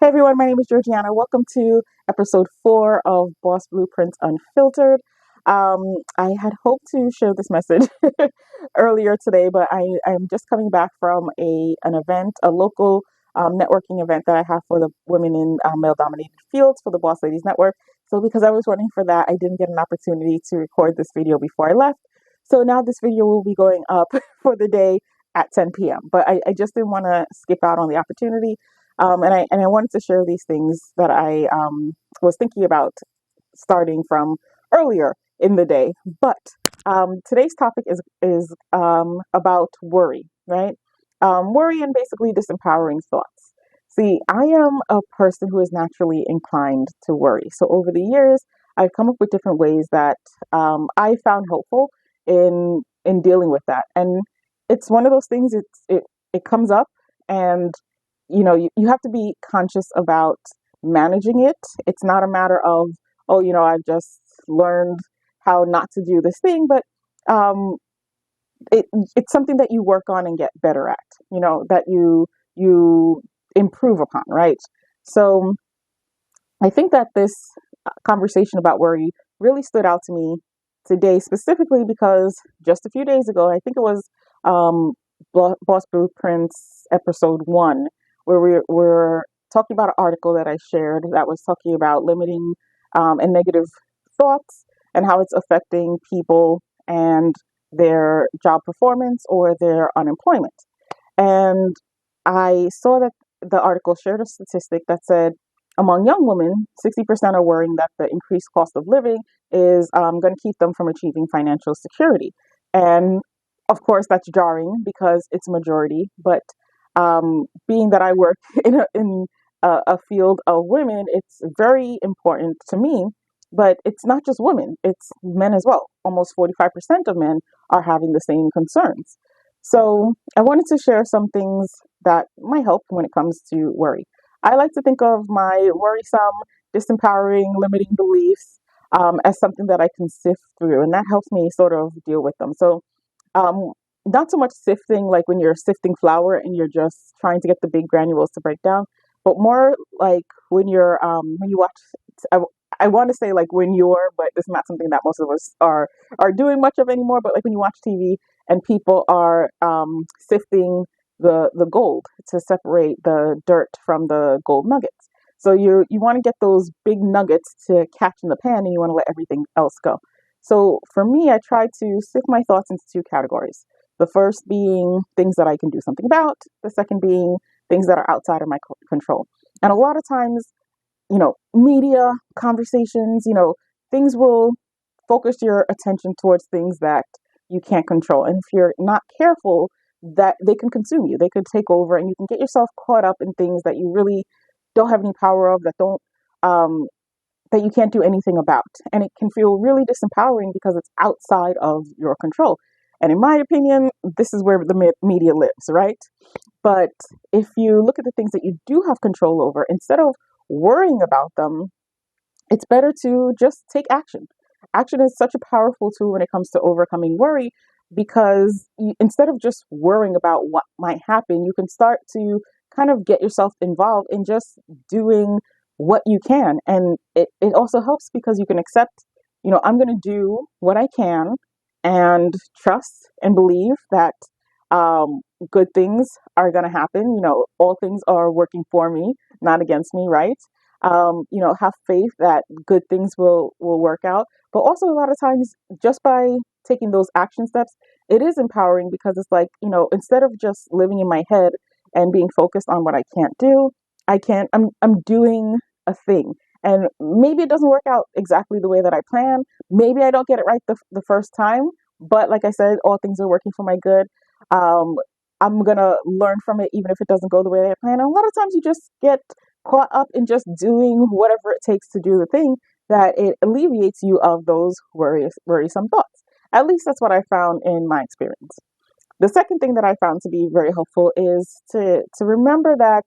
Hey everyone, my name is Georgiana. Welcome to episode 4 of Boss Blueprints Unfiltered. I had hoped to share this message earlier today, but I'm just coming back from an event, a local networking event that I have for the women in male-dominated fields for the Boss Ladies Network. So because I was running for that, I didn't get an opportunity to record this video before I left. So now this video will be going up for the day at 10 p.m. But I just didn't want to skip out on the opportunity. And I wanted to share these things that I was thinking about starting from earlier in the day. But today's topic is about worry, right? Worry and basically disempowering thoughts. See, I am a person who is naturally inclined to worry. So over the years, I've come up with different ways that I found helpful in dealing with that. And it's one of those things. It comes up and you have to be conscious about managing it. It's not a matter of, oh, I've just learned how not to do this thing, but um, it's something that you work on and get better at, that you improve upon, right? So I think that this conversation about worry really stood out to me today, specifically because just a few days ago, I think it was um, Boss Blueprints episode 1, where we were talking about an article that I shared that was talking about limiting and negative thoughts and how it's affecting people and their job performance or their unemployment. And I saw that the article shared a statistic that said among young women, 60% are worrying that the increased cost of living is going to keep them from achieving financial security. And of course, that's jarring because it's a majority. But being that I work in a field of women, it's very important to me. But it's not just women, it's men as well. Almost 45% of men are having the same concerns. So I wanted to share some things that might help when it comes to worry. I like to think of my worrisome, disempowering, limiting beliefs as something that I can sift through, and that helps me sort of deal with them. So, um, not so much sifting like when you're sifting flour and you're just trying to get the big granules to break down, but more like when you watch. I, I want to say like when you're, but it's not something that most of us are doing much of anymore. But like when you watch TV and people are sifting the gold to separate the dirt from the gold nuggets. So you want to get those big nuggets to catch in the pan, and you want to let everything else go. So for me, I try to sift my thoughts into two categories. The first being things that I can do something about. The second being things that are outside of my control. And a lot of times, media conversations, things will focus your attention towards things that you can't control. And if you're not careful, that they can consume you. They could take over and you can get yourself caught up in things that you really don't have any power of, um that you can't do anything about. And it can feel really disempowering because it's outside of your control. And in my opinion, this is where the media lives, right? But if you look at the things that you do have control over, instead of worrying about them, it's better to just take action. Action is such a powerful tool when it comes to overcoming worry because instead of just worrying about what might happen, you can start to kind of get yourself involved in just doing what you can. And it also helps because you can accept, I'm going to do what I can and trust and believe that um, good things are going to happen. All things are working for me, not against me, right? Have faith that good things will work out. But also a lot of times, just by taking those action steps, it is empowering because it's like, instead of just living in my head and being focused on what I can't do, I'm doing a thing. And maybe it doesn't work out exactly the way that I plan. Maybe I don't get it right the first time. But like I said, all things are working for my good. Um, I'm gonna learn from it, even if it doesn't go the way I plan. And a lot of times, you just get caught up in just doing whatever it takes to do the thing that it alleviates you of those worrisome thoughts. At least that's what I found in my experience. The second thing that I found to be very helpful is to remember that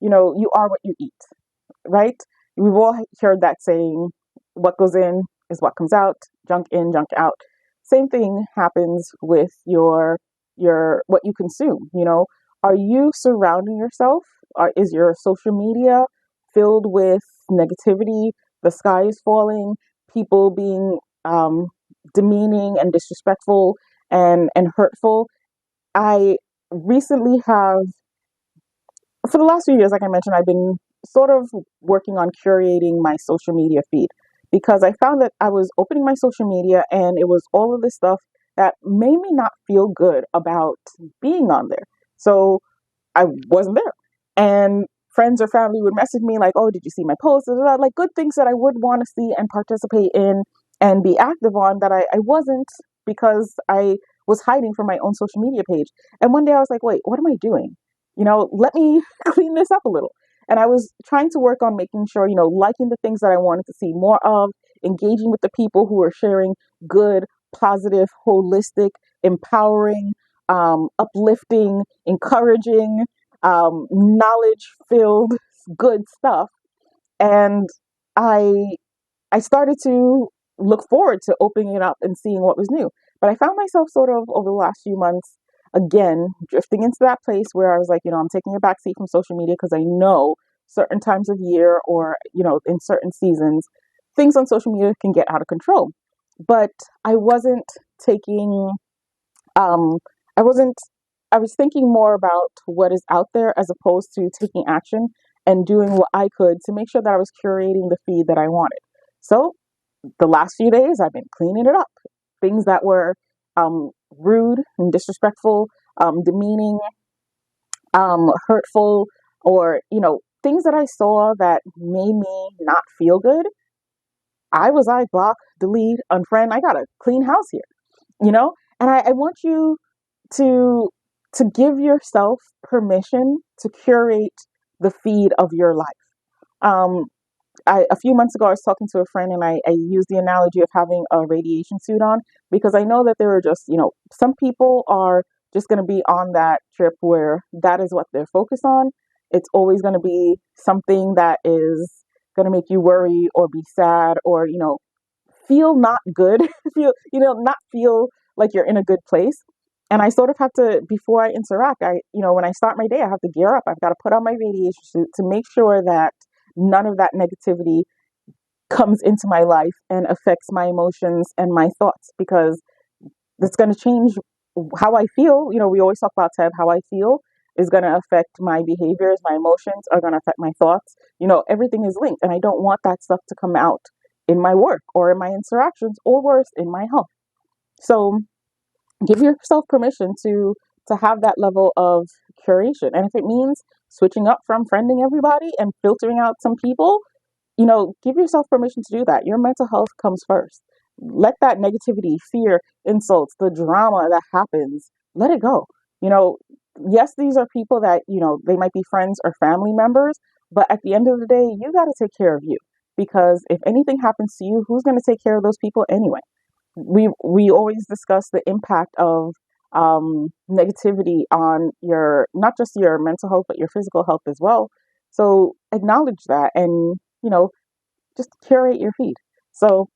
you are what you eat, right? We've all heard that saying, what goes in is what comes out, junk in, junk out. Same thing happens with your what you consume. Are you surrounding yourself, or is your social media filled with negativity, the sky is falling, people being demeaning and disrespectful and hurtful. I recently have, for the last few years, like I mentioned, I've been sort of working on curating my social media feed because I found that I was opening my social media and it was all of this stuff that made me not feel good about being on there. So I wasn't there. And friends or family would message me like, "Oh, did you see my post?" Like good things that I would want to see and participate in and be active on that I wasn't because I was hiding from my own social media page. And one day I was like, wait, what am I doing? Let me clean this up a little. And I was trying to work on making sure, liking the things that I wanted to see more of, engaging with the people who are sharing good, positive, holistic, empowering, uplifting, encouraging, knowledge filled, good stuff. And I I started to look forward to opening it up and seeing what was new. But I found myself sort of over the last few months again drifting into that place where I was like, I'm taking a backseat from social media because I know certain times of year or, in certain seasons, things on social media can get out of control. But I wasn't taking um, I wasn't, I was thinking more about what is out there as opposed to taking action and doing what I could to make sure that I was curating the feed that I wanted. So the last few days, I've been cleaning it up. Things that were rude and disrespectful, demeaning, hurtful, or, things that I saw that made me not feel good. I was like, block, delete, unfriend. I got a clean house here, you know? And I want you to give yourself permission to curate the feed of your life. Um, a few months ago, I was talking to a friend, and I used the analogy of having a radiation suit on because I know that there are just, some people are just going to be on that trip where that is what they're focused on. It's always going to be something that is going to make you worry or be sad or, feel not good, not feel like you're in a good place. And I sort of have to, before I interact, when I start my day, I have to gear up. I've got to put on my radiation suit to make sure that none of that negativity comes into my life and affects my emotions and my thoughts because it's going to change how I feel. We always talk about Ted, how I feel is going to affect my behaviors, my emotions are going to affect my thoughts. Everything is linked, and I don't want that stuff to come out in my work or in my interactions or worse, in my health. So give yourself permission to have that level of curation. And if it means switching up from friending everybody and filtering out some people, give yourself permission to do that. Your mental health comes first. Let that negativity, fear, insults, the drama that happens, let it go. You know, yes, these are people that, they might be friends or family members, but at the end of the day, you got to take care of you because if anything happens to you, who's going to take care of those people anyway? We always discuss the impact of negativity on your, not just your mental health but your physical health as well. So acknowledge that and just curate your feed. So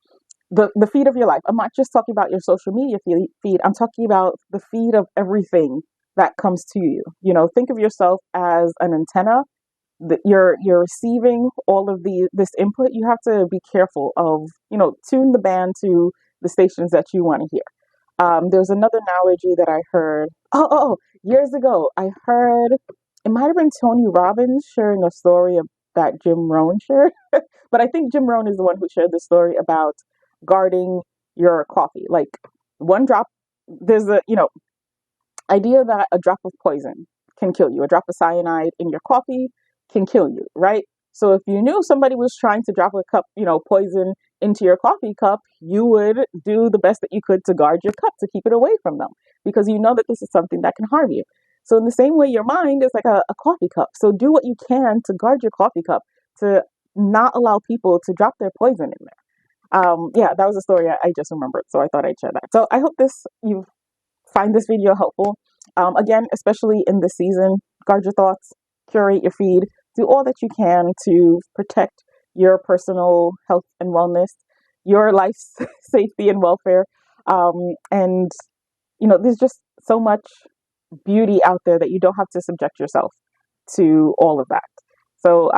the feed of your life. I'm not just talking about your social media feed. I'm talking about the feed of everything that comes to you. Think of yourself as an antenna that you're receiving all of this input. You have to be careful of tune the band to the stations that you want to hear. There's another analogy that I heard years ago. I heard it might have been Tony Robbins sharing a story that Jim Rohn shared, but I think Jim Rohn is the one who shared the story about guarding your coffee. Like one drop, there's a idea that a drop of poison can kill you. A drop of cyanide in your coffee can kill you, right? So if you knew somebody was trying to drop a cup, poison into your coffee cup, you would do the best that you could to guard your cup to keep it away from them because you know that this is something that can harm you. So in the same way, your mind is like a coffee cup. So do what you can to guard your coffee cup to not allow people to drop their poison in there. Yeah, that was a story I just remembered, so I thought I'd share that. So I hope you find this video helpful. Again, especially in this season, guard your thoughts, curate your feed, do all that you can to protect your personal health and wellness, your life's safety and welfare. And, there's just so much beauty out there that you don't have to subject yourself to all of that. So,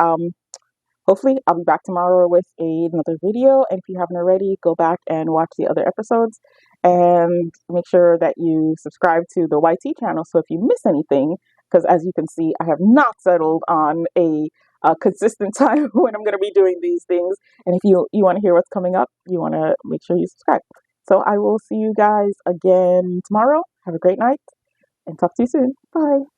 hopefully I'll be back tomorrow with another video. And if you haven't already, go back and watch the other episodes and make sure that you subscribe to the YT channel. So if you miss anything, because as you can see, I have not settled on a consistent time when I'm going to be doing these things. And if you want to hear what's coming up, you want to make sure you subscribe. So I will see you guys again tomorrow. Have a great night and talk to you soon. Bye.